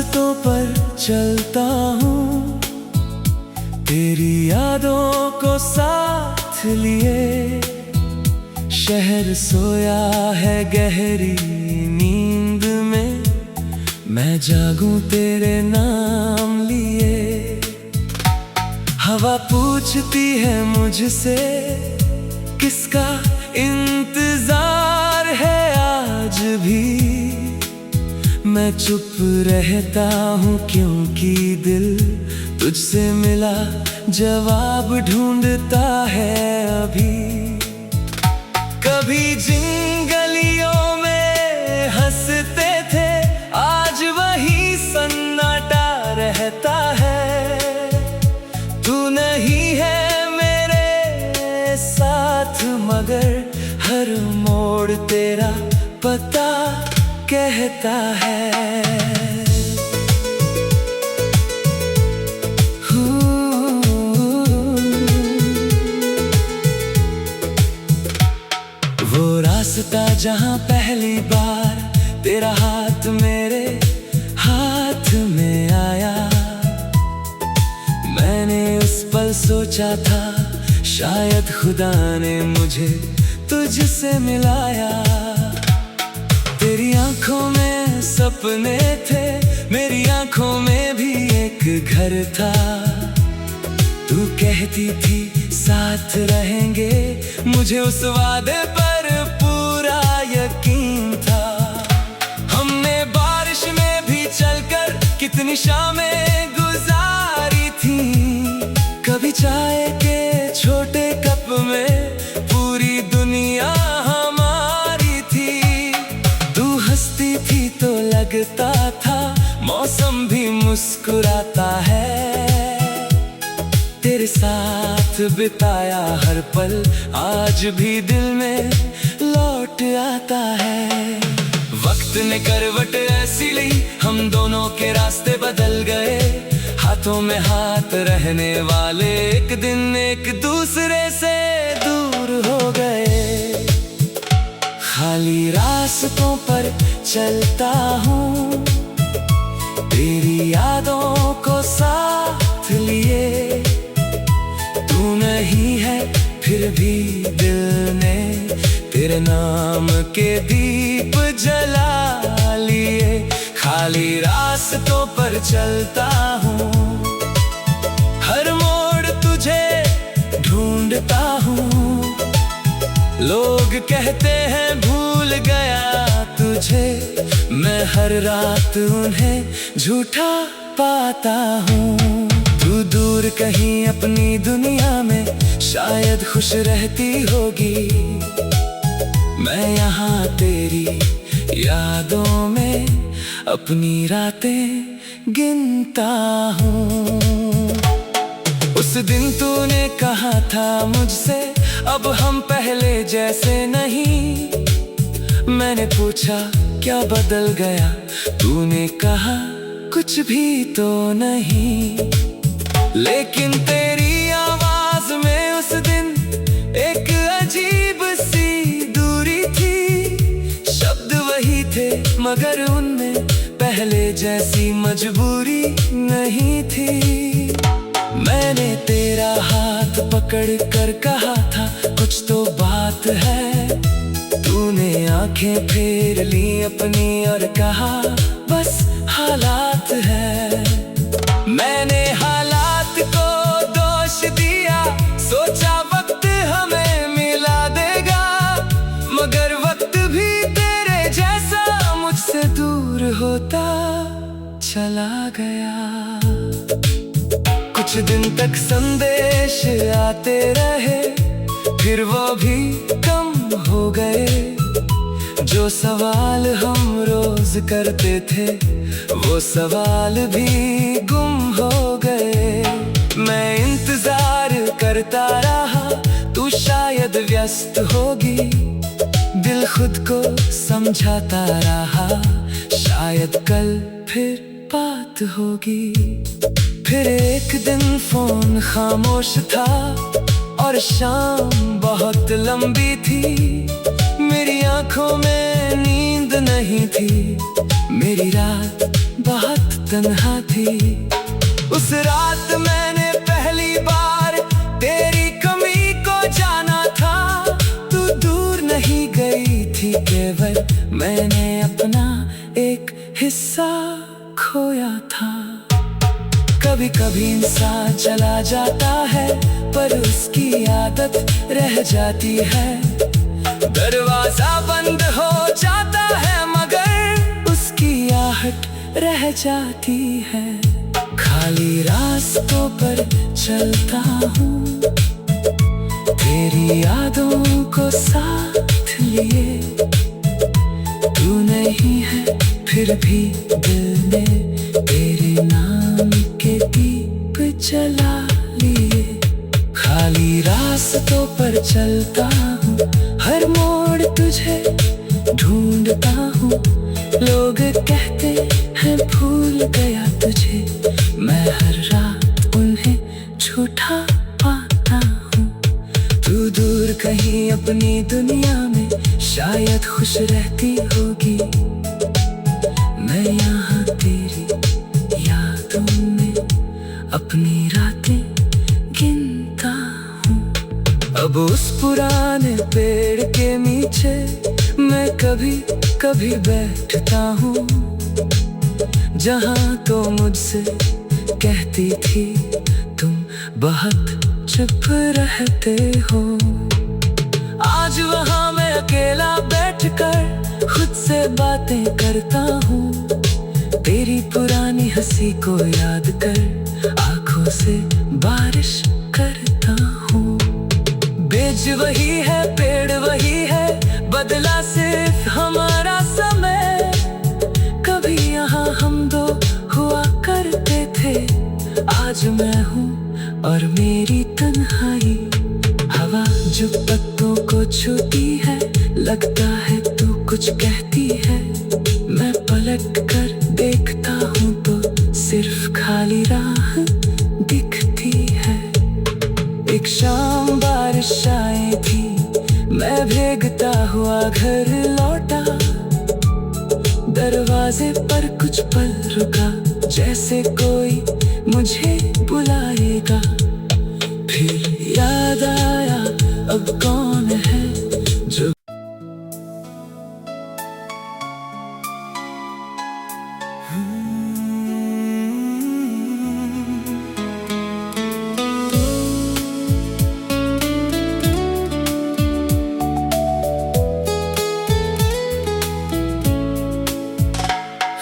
रास्तों पर चलता हूँ, तेरी यादों को साथ लिए। शहर सोया है गहरी नींद में, मैं जागूं तेरे नाम लिए। हवा पूछती है मुझसे, किसका इंतजार है आज भी। मैं चुप रहता हूँ क्योंकि दिल तुझसे मिला जवाब ढूंढता है अभी। कभी जिन गलियों में हंसते थे, आज वही सन्नाटा रहता है। तू नहीं है मेरे साथ मगर हर मोड़ तेरा पता कहता है। वो रास्ता जहाँ पहली बार तेरा हाथ मेरे हाथ में आया, मैंने उस पल सोचा था शायद खुदा ने मुझे तुझसे मिलाया। तेरी आंखों में सपने थे, मेरी आंखों में भी एक घर था। तू कहती थी साथ रहेंगे, मुझे उस वादे पर पूरा यकीन था। हमने बारिश में भी चलकर कितनी शामें गुजारी थी। कभी चाय के छोटे कप में पूरी दुनिया हमारी थी। तू हंसती थी तो लगता था मौसम भी मुस्कुराता है। तेरे साथ बिताया हर पल आज भी दिल में लौट आता है। वक्त ने करवट ऐसी ली, हम दोनों के रास्ते बदल गए। हाथों में हाथ रहने वाले एक दिन एक दूसरे से दूर हो गए। खाली रास्तों पर चलता हूँ, तेरी यादों को साथ लिए। तू नहीं है फिर भी दिल ने तेरे नाम के दीप जला लिए। खाली रास्तों पर चलता हूँ, हर मोड़ तुझे ढूंढता हूँ। लोग कहते हैं भूल गया तुझे, मैं हर रात उन्हें झूठा पाता हूँ। तू दूर कहीं अपनी दुनिया में शायद खुश रहती होगी, मैं यहाँ तेरी यादों में अपनी रातें गिनता हूँ। उस दिन तूने कहा था मुझसे, अब हम पहले जैसे नहीं। मैंने पूछा क्या बदल गया, तूने कहा कुछ भी तो नहीं। लेकिन तेरी आवाज में उस दिन एक अजीब सी दूरी थी। शब्द वही थे मगर उनमें पहले जैसी मजबूरी नहीं थी। मैंने तेरा हाथ पकड़ कर कहा था कुछ तो बात है। तूने आंखें फेर ली अपनी और कहा बस हालात है। मैंने हालात को दोष दिया, सोचा वक्त हमें मिला देगा, मगर वक्त भी तेरे जैसा मुझसे दूर होता चला गया। कुछ दिन तक संदेश आते रहे, फिर वो भी कम हो गए। जो सवाल हम रोज करते थे, वो सवाल भी गुम हो गए। मैं इंतजार करता रहा, तू शायद व्यस्त होगी। दिल खुद को समझाता रहा, शायद कल फिर बात होगी। फिर एक दिन फोन खामोश था और शाम बहुत लंबी थी। मेरी आंखों में नींद नहीं थी, मेरी रात बहुत तन्हा थी। उस रात मैंने पहली बार तेरी कमी को जाना था। तू दूर नहीं गई थी, केवल मैंने अपना एक हिस्सा खोया था। कभी कभी इंसान चला जाता है, पर उसकी आदत रह जाती है। दरवाजा बंद हो जाता है, मगर उसकी आहट रह जाती है। खाली रास्तों पर चलता हूँ, तेरी यादों को साथ लिए। तू नहीं है फिर भी दिल ने तेरे नाम के दीप जला लिए। खाली रास्तों पर चलता हूँ, हर मोड़ तुझे ढूंढता हूँ। लोग कहते हैं भूल गया तुझे, मैं हर रात उन्हें झूठा पाता हूँ। तू दूर कहीं अपनी दुनिया में शायद खुश रहती होगी, मैं यहाँ तेरी यादों में अपनी रातें गिनता हूँ। अब उस पुराने पेड़ के नीचे मैं कभी कभी बैठता हूँ, जहाँ तो मुझसे कहती थी तुम बहुत चुप रहते हो। आज वहाँ मैं अकेला बैठकर खुद से बातें करता हूँ। तेरी पुरानी हंसी को याद कर आंखों से बारिश करता हूँ। बेज वही है, पेड़ वही है, बदला सिर्फ हमारा समय। कभी यहाँ हम दो हुआ करते थे, आज मैं हूँ और मेरी तन्हाई। हवा जो पत्तों को छूती है, लगता है तू कुछ कहती है। मैं पलट कर देखता हूँ तो सिर्फ खाली राह दिखती है। एक शाम बारिश आई थी, मैं भीगता हुआ घर लौटा। दरवाजे पर कुछ पल रुका, जैसे कोई मुझे बुलाएगा। फिर याद आया अब कौन है जो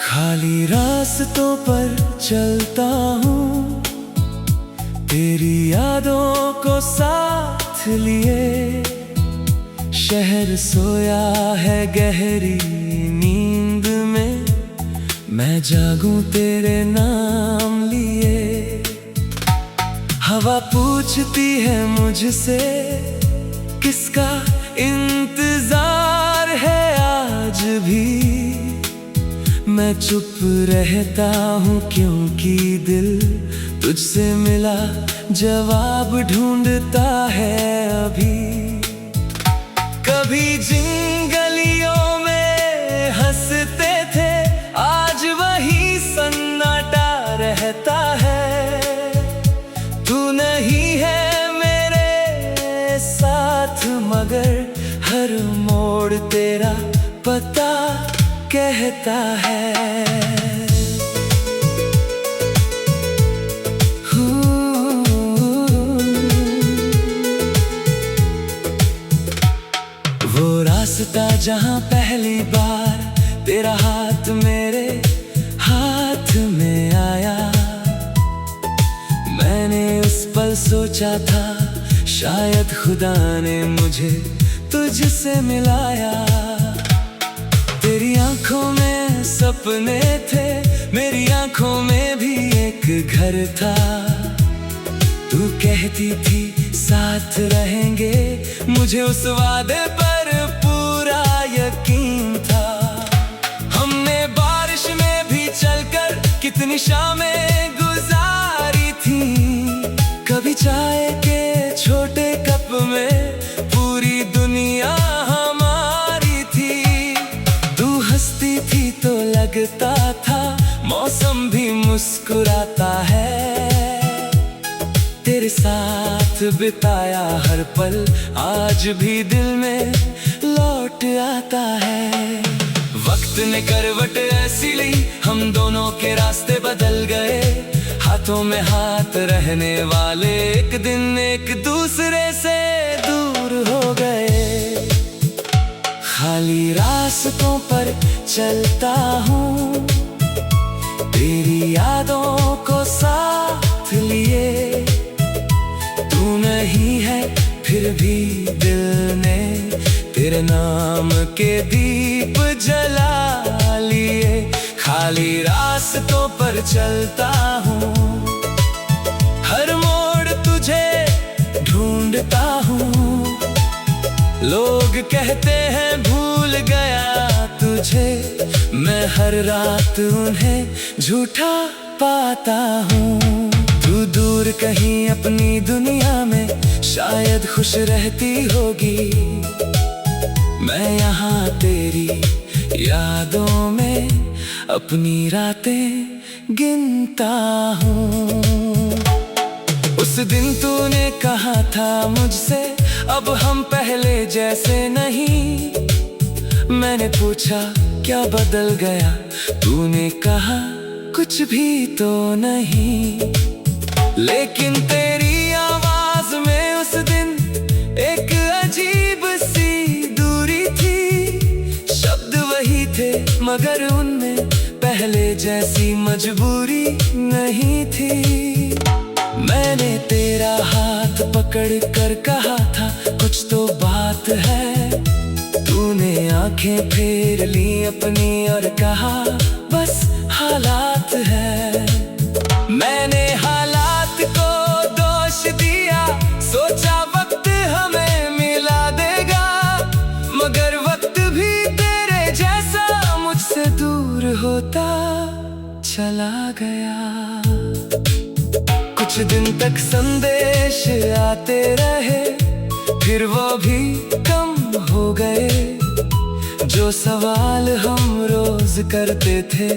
खाली रास्तों पर चलता हूँ, तेरी यादों को साथ लिए। शहर सोया है गहरी नींद में, मैं जागूं तेरे नाम लिए। हवा पूछती है मुझसे किसका इंतजार है आज भी। मैं चुप रहता हूँ क्योंकि दिल तुझसे मिला जवाब ढूंढता है अभी। कभी जिन गलियों में हंसते थे, आज वही सन्नाटा रहता है। तू नहीं है मेरे साथ, मगर हर मोड़ तेरा पता कहता है। वो रास्ता जहाँ पहली बार तेरा हाथ मेरे हाथ में आया, मैंने उस पल सोचा था शायद खुदा ने मुझे तुझसे मिलाया। तेरी आंखों में सपने थे, मेरी आंखों में भी एक घर था। तू कहती थी साथ रहेंगे, मुझे उस वादे पर पूरा यकीन था। हमने बारिश में भी चलकर कितनी शामें गुजारी थी। कभी चाय के छोटे कप में पूरी दुनिया हमारी थी। तू हंसती थी तो लगता था मौसम भी मुस्कुराता है। तेरे साथ बिताया हर पल आज भी दिल में लौट आता है। वक्त ने करवट ऐसी ली, हम दोनों के रास्ते बदल गए। हाथों में हाथ रहने वाले एक दिन एक दूसरे से दूर हो गए। खाली रास्तों पर चलता हूँ, तेरी यादों को साथ लिए। तू नहीं है फिर भी दिल ने तेरे नाम के दीप जला लिए। खाली रास्तों पर चलता हूँ, हर मोड़ तुझे ढूंढता हूँ। लोग कहते हैं भूल गया तुझे, मैं हर रात उन्हें झूठा पाता हूँ। तू दूर कहीं अपनी दुनिया में शायद खुश रहती होगी, मैं यहाँ तेरी यादों में अपनी रातें गिनता हूँ। उस दिन तूने कहा था मुझसे अब हम पहले जैसे नहीं। मैंने पूछा क्या बदल गया, तूने कहा कुछ भी तो नहीं। लेकिन तेरी आवाज में उस दिन एक अजीब सी दूरी थी। शब्द वही थे मगर उनमें पहले जैसी मजबूरी नहीं थी। मैंने तेरा हाथ पकड़ कर कहा था कुछ तो बात है। तूने आंखें फेर ली अपनी और कहा बस हालात है। मैंने हालात को दोष दिया, सोचा वक्त हमें मिला देगा, मगर वक्त भी तेरे जैसा मुझसे दूर होता चला गया। कुछ दिन तक संदेश आते रहे, फिर वो भी कम हो गए। जो सवाल हम रोज करते थे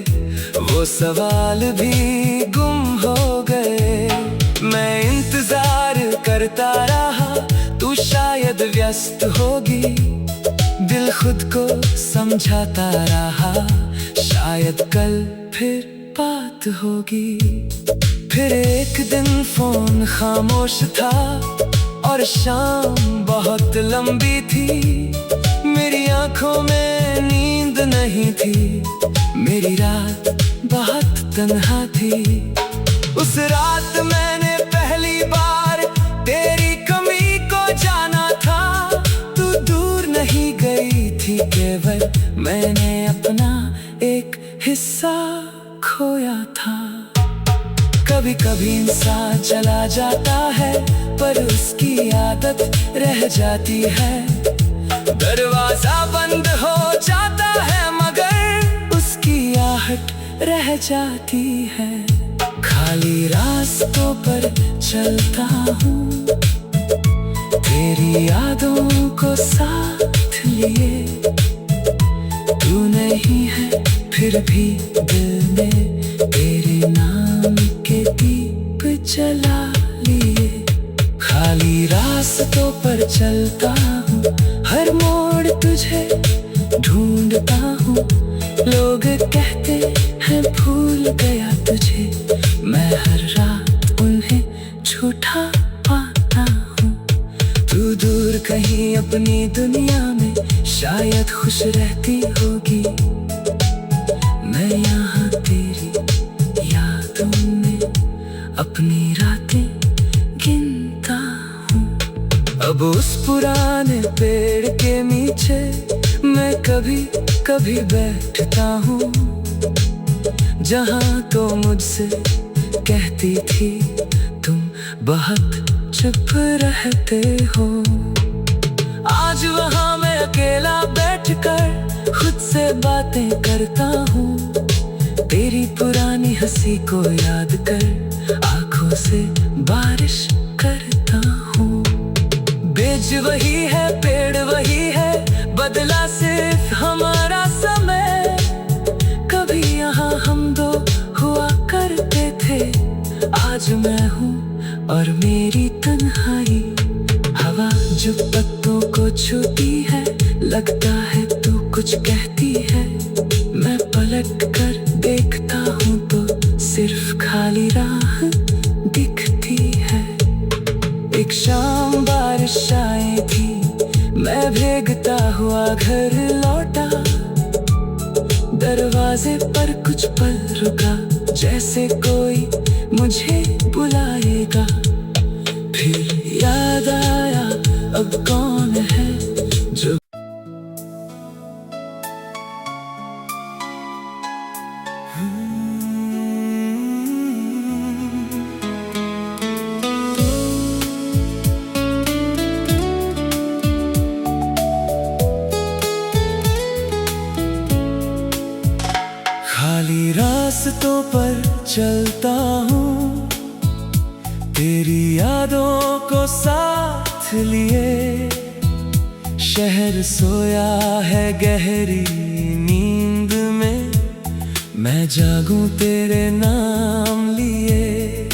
वो सवाल भी गुम हो गए। मैं इंतजार करता रहा, तू शायद व्यस्त होगी। दिल खुद को समझाता रहा, शायद कल फिर बात होगी। फिर एक दिन फोन खामोश था और शाम बहुत लंबी थी। मेरी आंखों में नींद नहीं थी, मेरी रात बहुत तन्हा थी। उस रात मैंने पहली बार तेरी कमी को जाना था। तू दूर नहीं गई थी, केवल मैंने अपना एक हिस्सा खोया था। कभी कभी इंसान चला जाता है पर उसकी आदत रह जाती है। दरवाजा बंद हो जाता है मगर उसकी आहट रह जाती है। खाली रास्तों पर चलता हूँ, तेरी यादों को साथ लिए। तू नहीं है फिर भी दिल ने तेरे नाम के दीप जला लिए। खाली रास्तों पर चलता हूँ, हर मोड़ तुझे ढूंढता हूँ। लोग कहते हैं भूल गया तुझे, मैं हर रात उन्हें झूठा पाता हूँ। तू दूर कहीं अपनी दुनिया में शायद खुश रहती होगी, मैं यहाँ तेरी यादों में अपनी रातें गिनता हूँ। अब उस पुराने पेड़ के नीचे मैं कभी कभी बैठता हूँ, जहाँ तो मुझसे कहती थी तुम बहुत चुप रहते हो। आज वहाँ मैं अकेला बैठकर खुद से बातें करता हूँ। तेरी पुरानी हंसी को याद कर आंखों से बारिश करता हूँ। बेज वही है, पेड़ वही है, बदला सिर्फ हमारा समय। कभी यहाँ हम दो आज मैं हूँ और मेरी तन्हाई। हवा जो पत्तों को छूती है, लगता है तू कुछ कहती है। मैं पलट कर देखता हूँ तो सिर्फ खाली राह दिखती है। एक शाम बारिश आई थी, मैं भीगता हुआ घर लौटा। दरवाजे पर कुछ पल रुका, जैसे कोई मुझे बुलाएगा। फिर याद आया अब कौन है जो खाली रास्तों पर चलता हूँ, तेरी यादों को साथ लिए। शहर सोया है गहरी नींद में, मैं जागूं तेरे नाम लिए।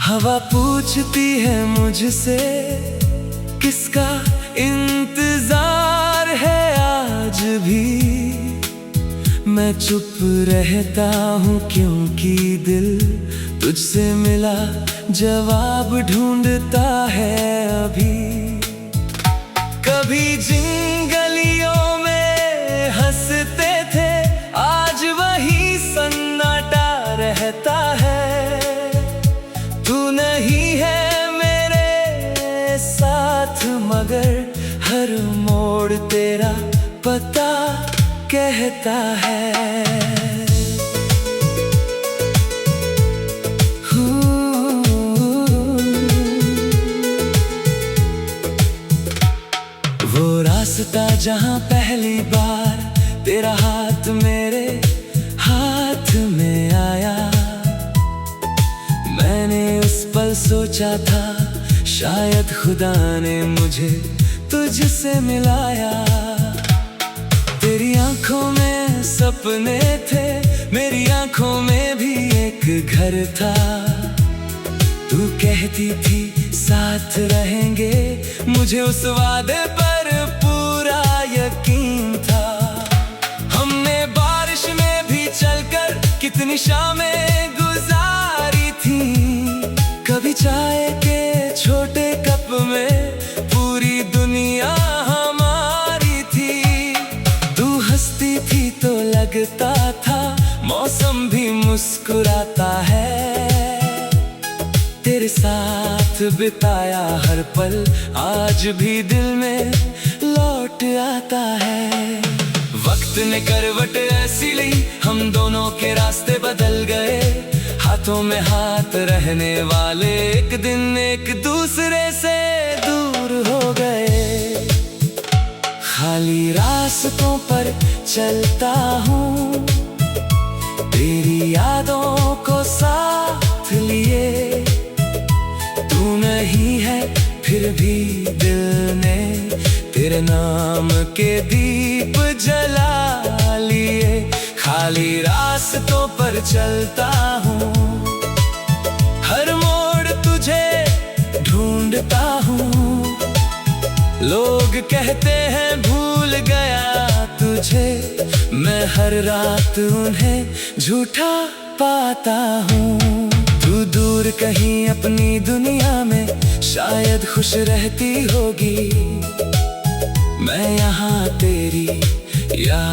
हवा पूछती है मुझसे, किसका इंतजार है आज भी। मैं चुप रहता हूँ क्योंकि दिल तुझसे मिला जवाब ढूंढता है अभी। कभी जिन गलियों में हंसते थे, आज वही सन्नाटा रहता है। तू नहीं है मेरे साथ मगर हर मोड़ तेरा पता कहता है। वो रास्ता जहाँ पहली बार तेरा हाथ मेरे हाथ में आया, मैंने उस पल सोचा था शायद खुदा ने मुझे तुझसे मिलाया। तेरी आंखों में सपने थे, मेरी आंखों में भी एक घर था। तू कहती थी साथ रहेंगे, मुझे उस वादे पर पूरा यकीन था। हमने बारिश में भी चलकर कितनी शामें गुजारी थी। कभी चाय के छोटे कप में पूरी दुनिया हमारी थी। तू हंसती थी तो लगता था मौसम भी मुस्कुराता है। तेरे साथ बिताया हर पल आज भी दिल में लौट आता है। वक्त ने करवट ऐसी ली, हम दोनों के रास्ते बदल गए। हाथों में हाथ रहने वाले एक दिन एक दूसरे से दूर हो गए। खाली रास्तों पर चलता हूँ, तेरी यादों को साथ लिए। तू नहीं है फिर भी दिल ने तेरे नाम के दीप जला लिए। खाली रास्तों पर चलता हूँ, हर मोड़ तुझे ढूंढता हूँ। लोग कहते हैं भूल गया तुझे, मैं हर रात उन्हें झूठा पाता हूँ। तू दूर कहीं अपनी दुनिया में शायद खुश रहती होगी, मैं यहाँ तेरी याद